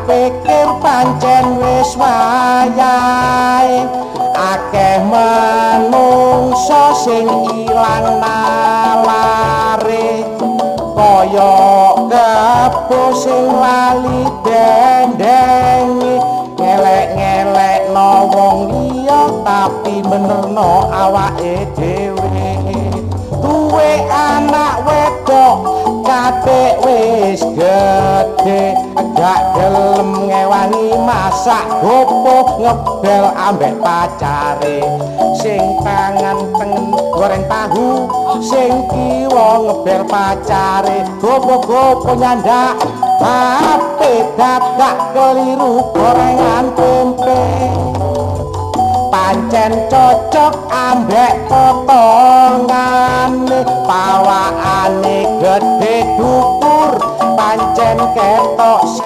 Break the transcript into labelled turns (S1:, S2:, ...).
S1: pikir pancen wis wayahe akeh manungsa sing ilang nalare kaya kebo sing lali dendengi ngelek-ngelekno wong liya tapi benerno awake dhewe duwe anak wedok kabeh wis gedhe gak gelem ngewangi masak gopo ngebel ambek pacare sing tangan tengen goreng tahu sing kiwa ngebel pacare gopo-gopo nyandak HP dadak keliru gorengan tempe pancen cocok ambek potongane pawakane gedhe dhukur pancen ketok